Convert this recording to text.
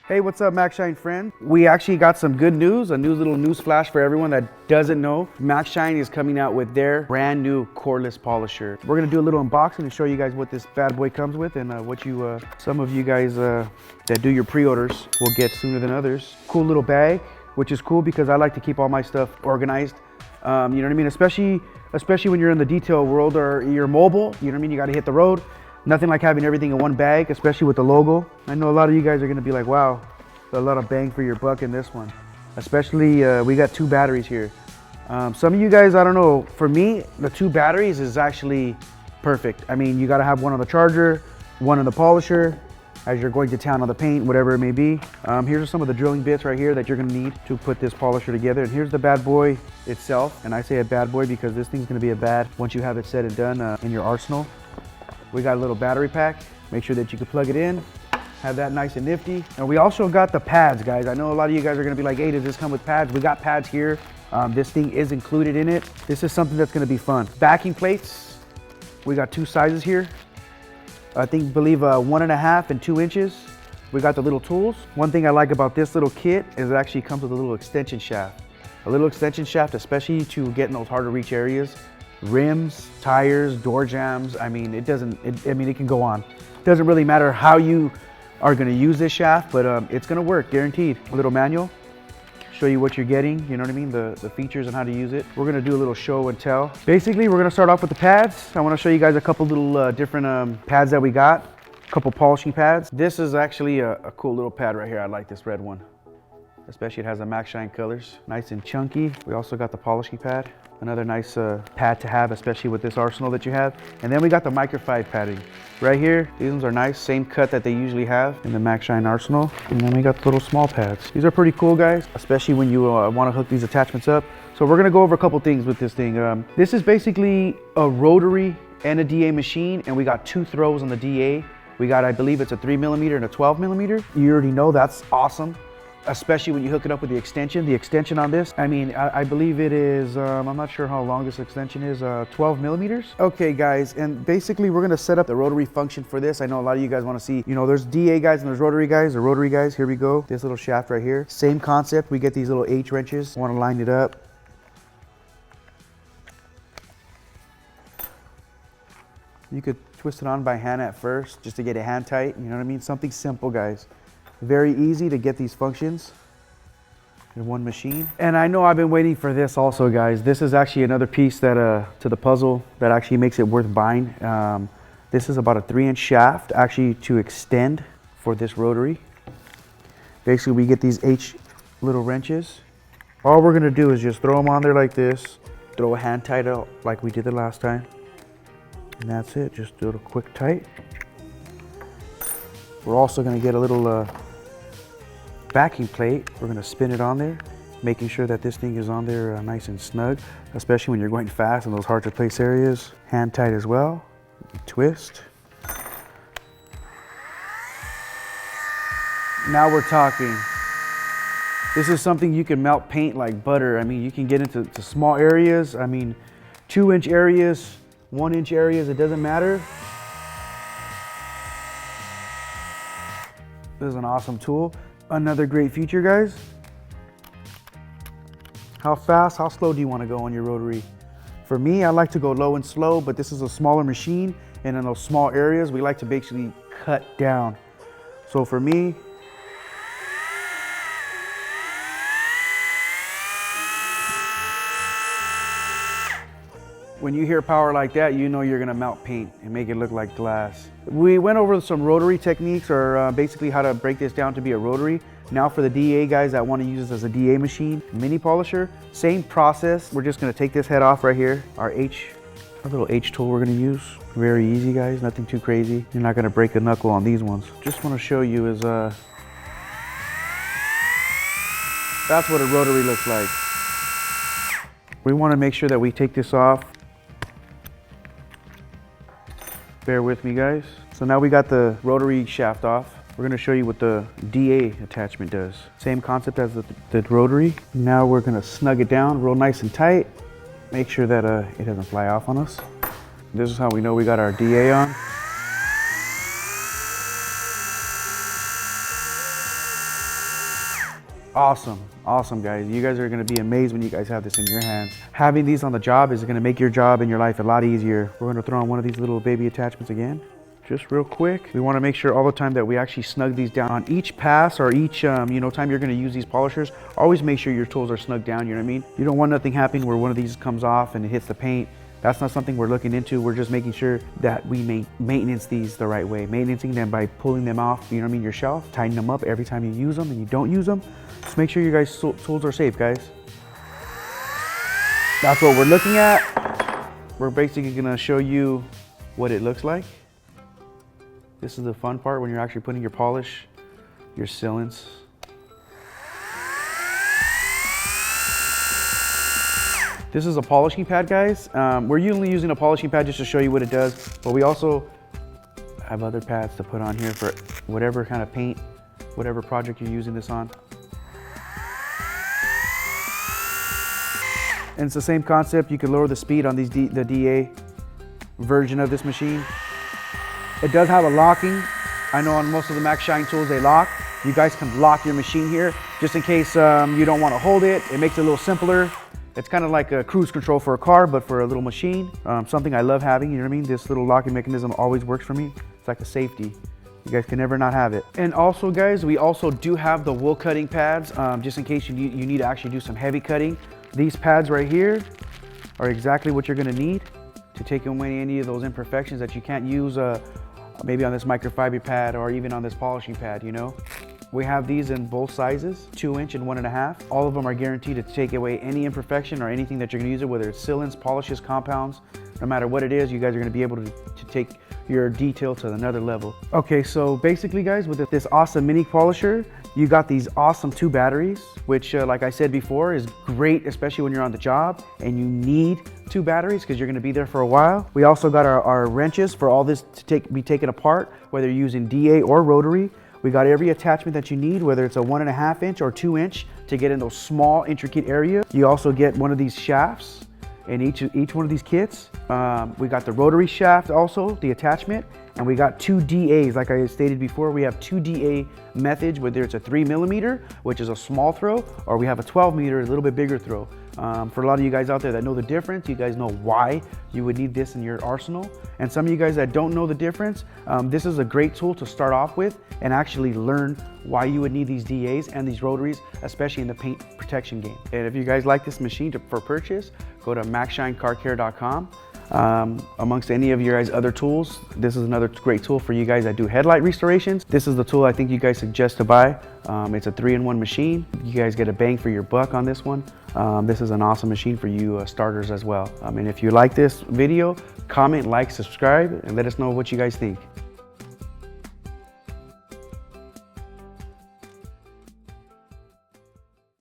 Hey, what's up, Maxshine friend? We actually got some good news, a new little news flash for everyone that doesn't know. Maxshine is coming out with their brand new cordless polisher. We're gonna do a little unboxing and show you guys what this bad boy comes with and what you, some of you guys that do your pre-orders will get sooner than others. Cool little bag, which is cool because I like to keep all my stuff organized. You know what I mean? Especially when you're in the detail world or you're mobile, you know what I mean? You gotta hit the road. Nothing like having everything in one bag, especially with the logo. I know a lot of you guys are gonna be like, wow, a lot of bang for your buck in this one. Especially, we got 2 batteries here. Some of you guys, I don't know, for me, the 2 batteries is actually perfect. I mean, you gotta have one on the charger, one on the polisher, as you're going to town on the paint, whatever it may be. Here's some of the drilling bits right here that you're gonna need to put this polisher together. And here's the bad boy itself. And I say a bad boy because this thing's gonna be a bad once you have it said and done in your arsenal. We got a little battery pack. Make sure that you can plug it in, have that nice and nifty. And we also got the pads, guys. I know a lot of you guys are gonna be like, hey, does this come with pads? We got pads here. This thing is included in it. This is something that's gonna be fun. Backing plates, we got 2 sizes here. I believe 1.5 and 2 inches. We got the little tools. One thing I like about this little kit is it actually comes with a little extension shaft. A little extension shaft, especially to get in those hard to reach areas. Rims, tires, door jambs. I mean, it can go on. It doesn't really matter how you are gonna use this shaft, but it's gonna work, guaranteed. A little manual, show you what you're getting, you know what I mean? The features and how to use it. We're gonna do a little show and tell. Basically, we're gonna start off with the pads. I wanna show you guys a couple little different pads that we got. A couple polishing pads. This is actually a cool little pad right here. I like this red one. Especially it has the Maxshine colors. Nice and chunky. We also got the polishing pad. Another nice pad to have, especially with this arsenal that you have. And then we got the microfiber padding. Right here, these ones are nice, same cut that they usually have in the Maxshine arsenal. And then we got the little small pads. These are pretty cool, guys, especially when you wanna hook these attachments up. So we're gonna go over a couple things with this thing. This is basically a rotary and a DA machine, and we got 2 throws on the DA. We got, I believe it's a 3mm and a 12mm. You already know that's awesome. Especially when you hook it up with the extension. The extension on this, I mean, I believe it is, I'm not sure how long this extension is, 12mm. Okay, guys, and basically we're gonna set up the rotary function for this. I know a lot of you guys wanna see, you know, there's DA guys and there's rotary guys. The rotary guys, here we go. This little shaft right here. Same concept, we get these little H wrenches. Wanna line it up. You could twist it on by hand at first, just to get it hand tight, you know what I mean? Something simple, guys. Very easy to get these functions in one machine. And I know I've been waiting for this also, guys. This is actually another piece that to the puzzle that actually makes it worth buying. This is about a 3-inch shaft actually to extend for this rotary. Basically, we get these H little wrenches. All we're gonna do is just throw them on there like this, throw a hand tight out like we did the last time. And that's it, just do a quick tight. We're also gonna get a little backing plate. We're gonna spin it on there, making sure that this thing is on there nice and snug, especially when you're going fast in those hard to place areas. Hand tight as well, twist. Now we're talking. This is something you can melt paint like butter. I mean, you can get into small areas. I mean, 2-inch areas, 1-inch areas, it doesn't matter. This is an awesome tool. Another great feature, guys. How fast, how slow do you want to go on your rotary? For me, I like to go low and slow, but this is a smaller machine, and in those small areas, we like to basically cut down. So for me, when you hear power like that, you know you're gonna melt paint and make it look like glass. We went over some rotary techniques, or basically how to break this down to be a rotary. Now for the DA guys that wanna use this as a DA machine, mini polisher, same process. We're just gonna take this head off right here. Our little H tool we're gonna use. Very easy, guys, nothing too crazy. You're not gonna break a knuckle on these ones. Just wanna show you is, that's what a rotary looks like. We wanna make sure that we take this off. Bear with me, guys. So now we got the rotary shaft off. We're gonna show you what the DA attachment does. Same concept as the rotary. Now we're gonna snug it down real nice and tight. Make sure that it doesn't fly off on us. This is how we know we got our DA on. Awesome, awesome guys. You guys are gonna be amazed when you guys have this in your hands. Having these on the job is gonna make your job and your life a lot easier. We're gonna throw on one of these little baby attachments again. Just real quick. We wanna make sure all the time that we actually snug these down. On each pass or each time you're gonna use these polishers, always make sure your tools are snugged down, you know what I mean? You don't want nothing happening where one of these comes off and it hits the paint. That's not something we're looking into. We're just making sure that we maintenance these the right way. Maintaining them by pulling them off, you know what I mean, your shelf, tighten them up every time you use them and you don't use them. Just make sure your guys' tools are safe, guys. That's what we're looking at. We're basically gonna show you what it looks like. This is the fun part when you're actually putting your polish, your sealants. This is a polishing pad, guys. We're usually using a polishing pad just to show you what it does, but we also have other pads to put on here for whatever kind of paint, whatever project you're using this on. And it's the same concept. You can lower the speed on these the DA version of this machine. It does have a locking. I know on most of the Maxshine tools they lock. You guys can lock your machine here just in case you don't want to hold it. It makes it a little simpler. It's kind of like a cruise control for a car, but for a little machine. Something I love having, you know what I mean? This little locking mechanism always works for me. It's like a safety. You guys can never not have it. And also guys, we also do have the wool cutting pads, just in case you need to actually do some heavy cutting. These pads right here are exactly what you're gonna need to take away any of those imperfections that you can't use maybe on this microfiber pad or even on this polishing pad, you know? We have these in both sizes, 2-inch and 1.5. All of them are guaranteed to take away any imperfection or anything that you're gonna use it, whether it's sealants, polishes, compounds, no matter what it is, you guys are gonna be able to take your detail to another level. Okay, so basically guys, with this awesome mini polisher, you got these awesome 2 batteries, which like I said before, is great, especially when you're on the job and you need 2 batteries because you're gonna be there for a while. We also got our wrenches for all this to be taken apart, whether you're using DA or rotary. We got every attachment that you need, whether it's a 1.5-inch or 2-inch to get in those small intricate areas. You also get one of these shafts in each one of these kits. We got the rotary shaft also, the attachment, and we got 2 DAs. Like I stated before, we have 2 DA methods, whether it's a 3mm, which is a small throw, or we have a 12mm, a little bit bigger throw. For a lot of you guys out there that know the difference, you guys know why you would need this in your arsenal. And some of you guys that don't know the difference, this is a great tool to start off with and actually learn why you would need these DAs and these rotaries, especially in the paint protection game. And if you guys like this machine for purchase, go to maxshinecarcare.com. Amongst any of your guys' other tools, this is another great tool for you guys that do headlight restorations. This is the tool I think you guys suggest to buy. It's a 3-in-1 machine. You guys get a bang for your buck on this one. This is an awesome machine for you starters as well. And if you like this video, comment, like, subscribe, and let us know what you guys think.